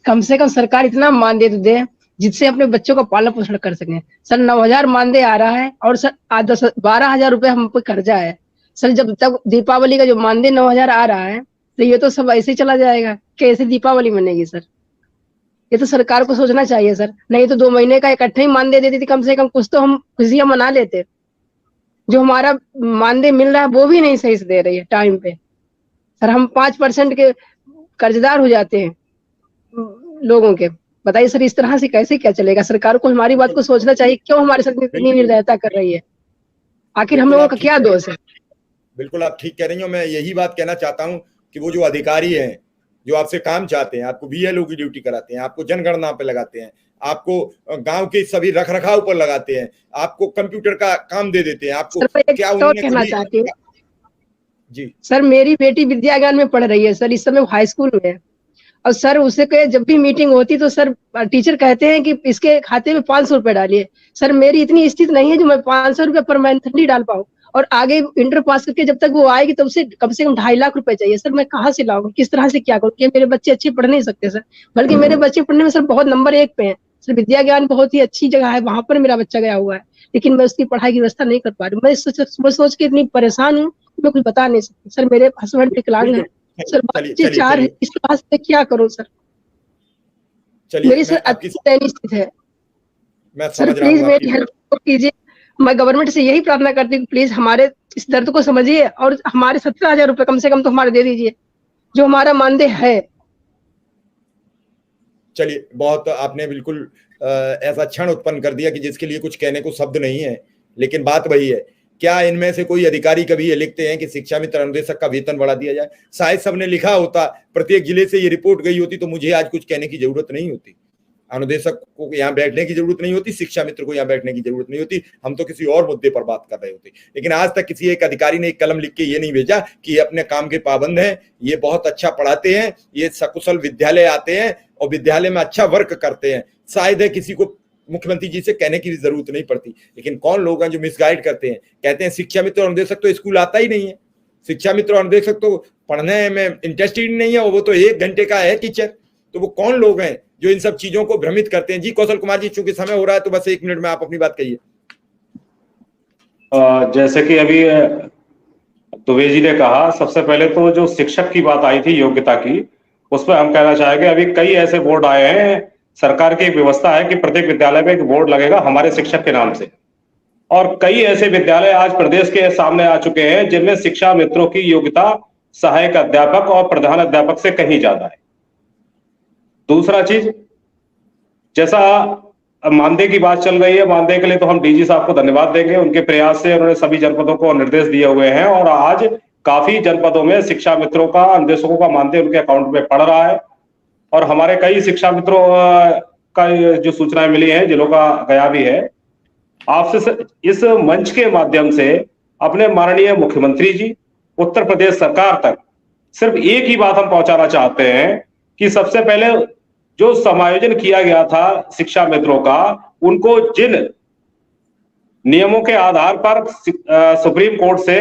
कम से कम सरकार इतना मानदेय तो दे जिससे अपने बच्चों का पालन पोषण कर सकें। सर 9,000 मानदेय आ रहा है और सर 12,000 रुपए हम पे कर्जा है। सर जब तक दीपावली का जो मानदेय 9,000 आ रहा है तो ये तो सब ऐसे ही चला जाएगा। कैसे दीपावली मनेगी सर? ये तो सरकार को सोचना चाहिए सर। नहीं तो 2 महीने का इकट्ठा ही मानदेय दे देती, कम से कम कुछ तो हम खुशियां मना लेते। जो हमारा मानदेय मिल रहा है वो भी नहीं सही से दे रही है टाइम पे। सर हम 5% के कर्जदार हो जाते हैं लोगों के। बताइए सर इस तरह से कैसे क्या चलेगा? सरकार को हमारी बात को सोचना चाहिए। क्यों हमारे साथ इतनी निर्दयता कर रही है? आखिर हम लोगों का क्या दोष है? बिल्कुल आप ठीक कह रही हो। मैं यही बात कहना चाहता हूं कि वो जो अधिकारी हैं जो आपसे काम चाहते हैं, आपको बीएलओ की ड्यूटी कराते हैं, आपको जनगणना पे लगाते हैं, आपको गांव के सभी रखरखाव पर लगाते हैं, आपको कंप्यूटर का काम दे देते हैं, आपको क्या उन्होंने कहना चाहती हूँ जी सर, मेरी बेटी विद्या ज्ञान में पढ़ रही है सर, इस समय वो हाई स्कूल में है। और सर उसे के जब भी मीटिंग होती तो सर टीचर कहते हैं कि इसके खाते में 500 रुपए डालिए। सर मेरी इतनी स्थिति नहीं है जो मैं 500 रुपए पर मंथली डाल पाऊँ। और आगे इंटर पास करके जब तक वो आएगी तब से कम 2.5 लाख रुपए चाहिए। सर मैं कहाँ से लाऊंगा? किस तरह से क्या करूँ? कि मेरे बच्चे अच्छे पढ़ नहीं सकते सर, बल्कि मेरे बच्चे पढ़ने में सर बहुत नंबर 1 पे है। सर विद्या ज्ञान बहुत ही अच्छी जगह है, वहां पर मेरा बच्चा गया हुआ है, लेकिन मैं उसकी पढ़ाई की व्यवस्था नहीं कर पा रही। मैं सोच के इतनी परेशान हूँ, मैं कुछ बता नहीं सकती। सर मेरे हस्बैंड विकलांग है सर, बच्चे 4 है, इस क्लास से क्या करूँ सर? मेरी सर अच्छी स्थिति है सर, प्लीज मेरी हेल्प कीजिए। मैं गवर्नमेंट से यही प्रार्थना करती हूँ प्लीज हमारे इस दर्द को समझिए और हमारे 17,000 रुपए कम से कम तो हमारे दे दीजिए जो हमारा मानदेय है। चलिए, बहुत आपने बिल्कुल ऐसा क्षण उत्पन्न कर दिया कि जिसके लिए कुछ कहने को शब्द नहीं है। लेकिन बात वही है, क्या इनमें से कोई अधिकारी कभी ये लिखते हैं कि शिक्षा मित्र अनुदेशक का वेतन बढ़ा दिया जाए? शायद सबने लिखा होता, प्रत्येक जिले से ये रिपोर्ट गई होती तो मुझे आज कुछ कहने की जरूरत नहीं होती। अनुदेशक को यहाँ बैठने की जरूरत नहीं होती, शिक्षा मित्र को यहाँ बैठने की जरूरत नहीं होती, हम तो किसी और मुद्दे पर बात कर रहे होते। लेकिन आज तक किसी एक अधिकारी ने एक कलम लिख के ये नहीं भेजा कि ये अपने काम के पाबंद हैं, ये बहुत अच्छा पढ़ाते हैं, ये सकुशल विद्यालय आते हैं और विद्यालय में अच्छा वर्क करते हैं। शायद है किसी को मुख्यमंत्री जी से कहने की जरूरत नहीं पड़ती। लेकिन कौन लोग हैं जो मिसगाइड करते हैं, कहते हैं शिक्षा मित्र और अनुदेशक तो स्कूल आता ही नहीं है, शिक्षा मित्र और अनुदेशक तो पढ़ने में इंटरेस्टेड नहीं है, वो तो 1 घंटे का है टीचर। तो वो कौन लोग हैं जो इन सब चीजों को भ्रमित करते हैं? जी कौशल कुमार जी, चूंकि समय हो रहा है तो बस 1 मिनट में आप अपनी बात कहिए। जैसे कि अभी दुबे जी ने कहा, सबसे पहले तो जो शिक्षक की बात आई थी योग्यता की, उस पर हम कहना चाहेंगे अभी कई ऐसे बोर्ड आए हैं। सरकार की एक व्यवस्था है कि प्रत्येक विद्यालय में एक बोर्ड लगेगा हमारे शिक्षक के नाम से, और कई ऐसे विद्यालय आज प्रदेश के सामने आ चुके हैं जिनमें शिक्षा मित्रों की योग्यता सहायक अध्यापक और प्रधान अध्यापक से कहीं ज्यादा है। दूसरा चीज, जैसा मानदेय की बात चल रही है, मानदेय के लिए तो हम डीजी साहब को धन्यवाद देंगे। उनके प्रयास से उन्होंने सभी जनपदों को निर्देश दिए हुए हैं और आज काफी जनपदों में शिक्षा मित्रों का, अनुदेशकों का मानदेय उनके अकाउंट में पड़ रहा है। और हमारे कई शिक्षा मित्रों का जो सूचनाएं मिली हैं जिलों का गया भी है। आपसे इस मंच के माध्यम से अपने माननीय मुख्यमंत्री जी, उत्तर प्रदेश सरकार तक सिर्फ एक ही बात हम पहुंचाना चाहते हैं कि सबसे पहले जो समायोजन किया गया था शिक्षा मित्रों का, उनको जिन नियमों के आधार पर सुप्रीम कोर्ट से